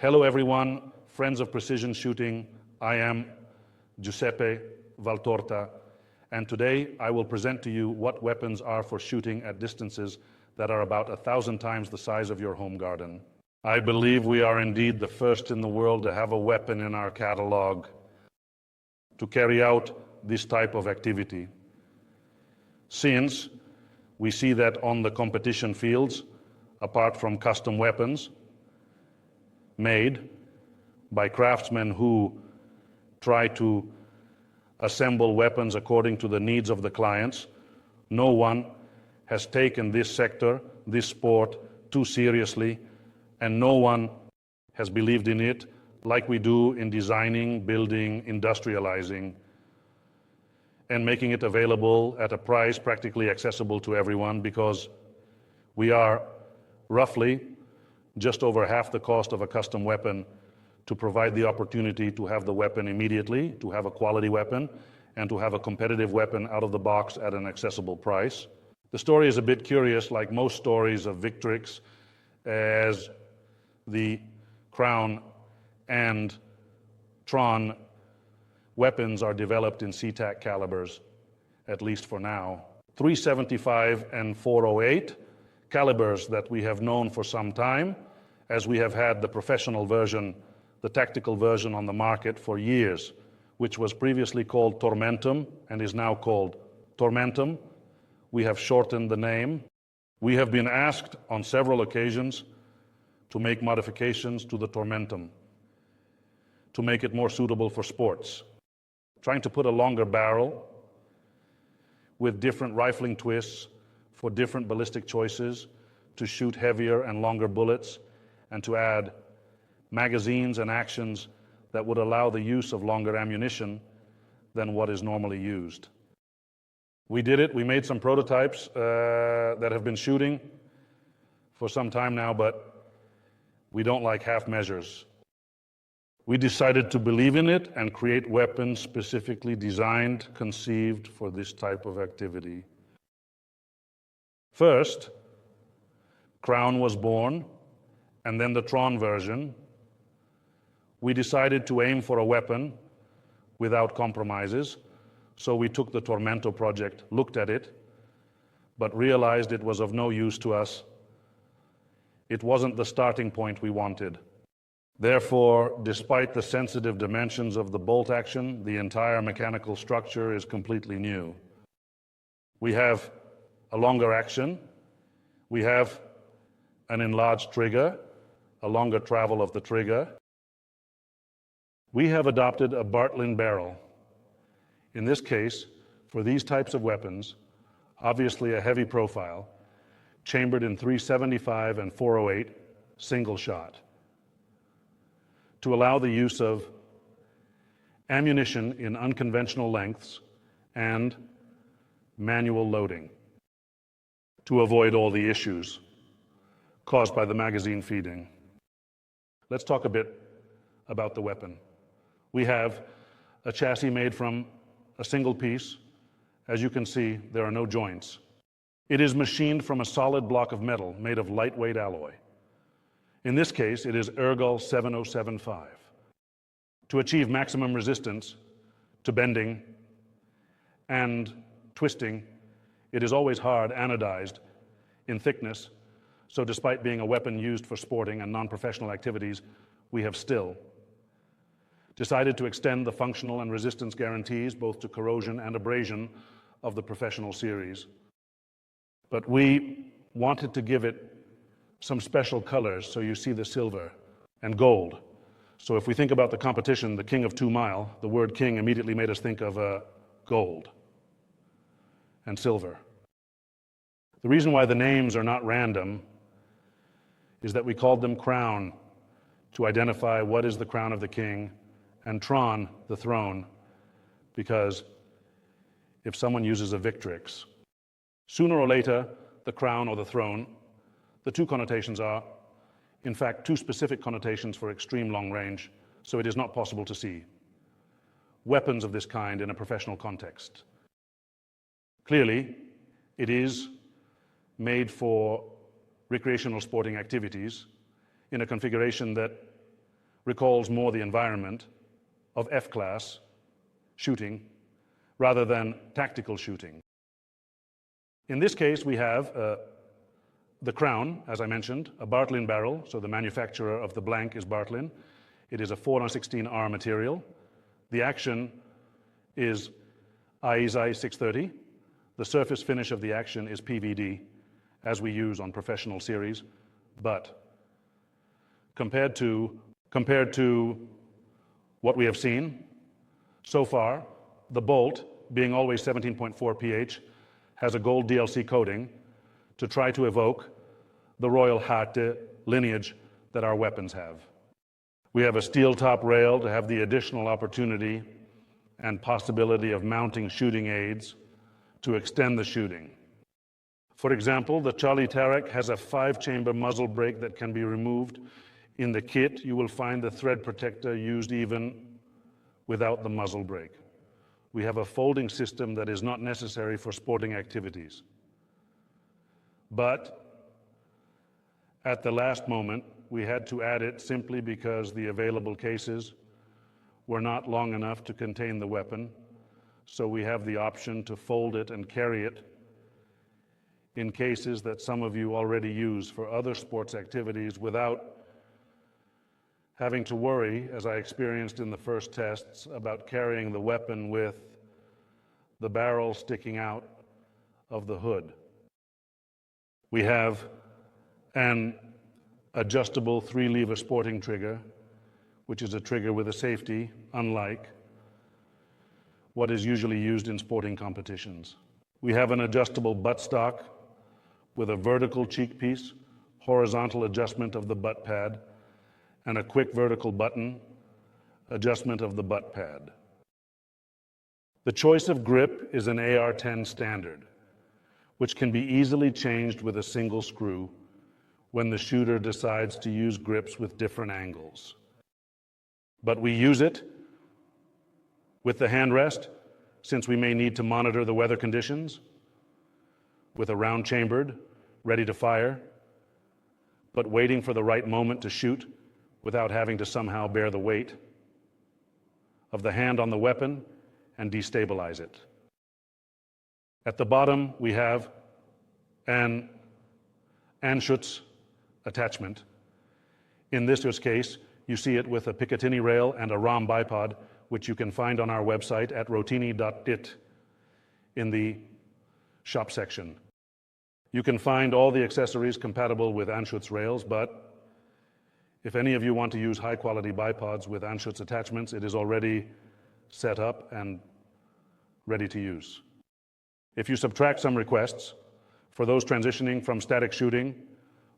Hello everyone, friends of precision shooting. I am Giuseppe Valtorta, and today I will present to you what weapons are for shooting at distances that are about 1,000 times the size of your home garden. I believe we are indeed the first in the world to have a weapon in our catalog to carry out this type of activity. Since we see that on the competition fields, apart from custom weapons made by craftsmen who try to assemble weapons according to the needs of the clients, no one has taken this sector, this sport, too seriously, and no one has believed in it like we do in designing, building, industrializing, and making it available at a price practically accessible to everyone, because we are roughly just over half the cost of a custom weapon to provide the opportunity to have the weapon immediately, to have a quality weapon, and to have a competitive weapon out of the box at an accessible price. The story is a bit curious, like most stories of Victrix, as the Crown and Tron weapons are developed in CTAC calibers, at least for now. 375 and 408 calibers that we have known for some time, as we have had the professional version, the tactical version on the market for years, which was previously called Tormentum and is now called Tormentum. We have shortened the name. We have been asked on several occasions to make modifications to the Tormentum, to make it more suitable for sports. Trying to put a longer barrel with different rifling twists for different ballistic choices, to shoot heavier and longer bullets, and to add magazines and actions that would allow the use of longer ammunition than what is normally used. We did it. We made some prototypes that have been shooting for some time now, but we don't like half measures. We decided to believe in it and create weapons specifically designed, conceived for this type of activity. First, Crown was born, and then the Tron version. We decided to aim for a weapon without compromises, so we took the Tormento project, looked at it, but realized it was of no use to us. It wasn't the starting point we wanted. Therefore, despite the sensitive dimensions of the bolt action, the entire mechanical structure is completely new. We have a longer action, we have an enlarged trigger, a longer travel of the trigger. We have adopted a Bartlin barrel. In this case, for these types of weapons, obviously a heavy profile, chambered in 375 and 408 single shot, to allow the use of ammunition in unconventional lengths and manual loading, to avoid all the issues caused by the magazine feeding. Let's talk a bit about the weapon. We have a chassis made from a single piece. As you can see, there are no joints. It is machined from a solid block of metal made of lightweight alloy. In this case, it is Ergol 7075. To achieve maximum resistance to bending and twisting, it is always hard anodized in thickness. So despite being a weapon used for sporting and non-professional activities, we have still decided to extend the functional and resistance guarantees both to corrosion and abrasion of the professional series. But we wanted to give it some special colors, so you see the silver and gold. So if we think about the competition, the King of 2 Mile, the word king immediately made us think of gold and silver. The reason why the names are not random is that we called them Crown to identify what is the crown of the king, and Tron, the throne, because if someone uses a Victrix, sooner or later, the crown or the throne, the two connotations are, in fact, two specific connotations for extreme long range, so it is not possible to see weapons of this kind in a professional context. Clearly, it is made for recreational sporting activities in a configuration that recalls more the environment of F-class shooting rather than tactical shooting. In this case, we have the Crown, as I mentioned, a Bartlin barrel, so the manufacturer of the blank is Bartlin. It is a 4x16R material. The action is IESI 630. The surface finish of the action is PVD, as we use on professional series, but compared to what we have seen so far, the bolt, being always 17.4 pH, has a gold DLC coating to try to evoke the Royal Harte lineage that our weapons have. We have a steel top rail to have the additional opportunity and possibility of mounting shooting aids to extend the shooting. For example, the Charlie Tarek has a 5-chamber muzzle brake that can be removed. In the kit, you will find the thread protector used even without the muzzle brake. We have a folding system that is not necessary for sporting activities. But at the last moment, we had to add it simply because the available cases were not long enough to contain the weapon, so we have the option to fold it and carry it in cases that some of you already use for other sports activities without having to worry, as I experienced in the first tests, about carrying the weapon with the barrel sticking out of the hood. We have an adjustable 3-lever sporting trigger, which is a trigger with a safety, unlike what is usually used in sporting competitions. We have an adjustable buttstock with a vertical cheek piece, horizontal adjustment of the butt pad, and a quick vertical button adjustment of the butt pad. The choice of grip is an AR-10 standard, which can be easily changed with a single screw when the shooter decides to use grips with different angles. But we use it with the handrest, since we may need to monitor the weather conditions, with a round chambered, ready to fire, but waiting for the right moment to shoot without having to somehow bear the weight of the hand on the weapon and destabilize it. At the bottom, we have an Anschutz attachment. In this case, you see it with a Picatinny rail and a ROM bipod, which you can find on our website at rotini.it in the shop section. You can find all the accessories compatible with Anschutz rails, but if any of you want to use high-quality bipods with Anschutz attachments, it is already set up and ready to use. If you subtract some requests for those transitioning from static shooting,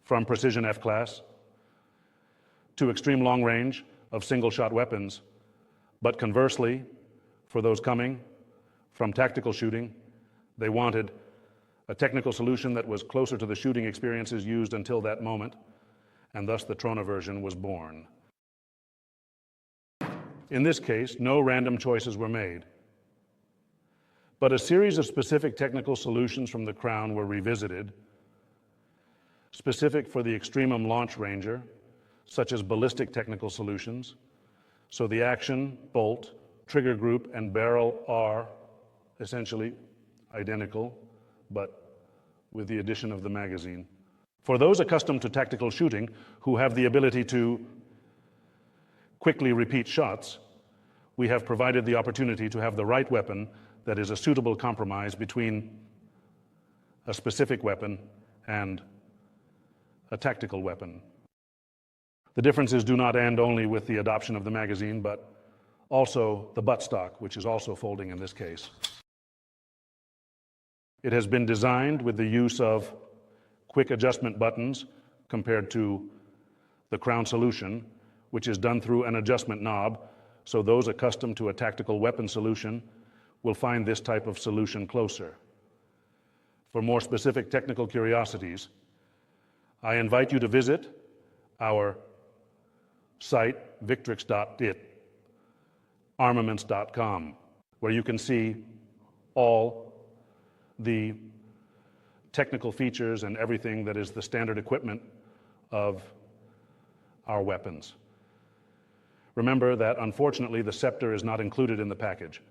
from precision F-class, to extreme long range of single-shot weapons, but conversely, for those coming from tactical shooting, they wanted a technical solution that was closer to the shooting experiences used until that moment, and thus the Trona version was born. In this case, no random choices were made, but a series of specific technical solutions from the Crown were revisited, specific for the Extremum Launch Ranger, such as ballistic technical solutions, so the action, bolt, trigger group, and barrel are essentially identical, but with the addition of the magazine. For those accustomed to tactical shooting who have the ability to quickly repeat shots, we have provided the opportunity to have the right weapon that is a suitable compromise between a specific weapon and a tactical weapon. The differences do not end only with the adoption of the magazine, but also the buttstock, which is also folding in this case. It has been designed with the use of quick adjustment buttons compared to the Crown solution, which is done through an adjustment knob, so those accustomed to a tactical weapon solution will find this type of solution closer. For more specific technical curiosities, I invite you to visit our site, victrix.it, armaments.com, where you can see all the technical features and everything that is the standard equipment of our weapons. Remember that unfortunately the Scepter is not included in the package.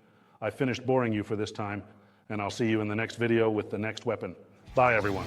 I finished boring you for this time, and I'll see you in the next video with the next weapon. Bye everyone.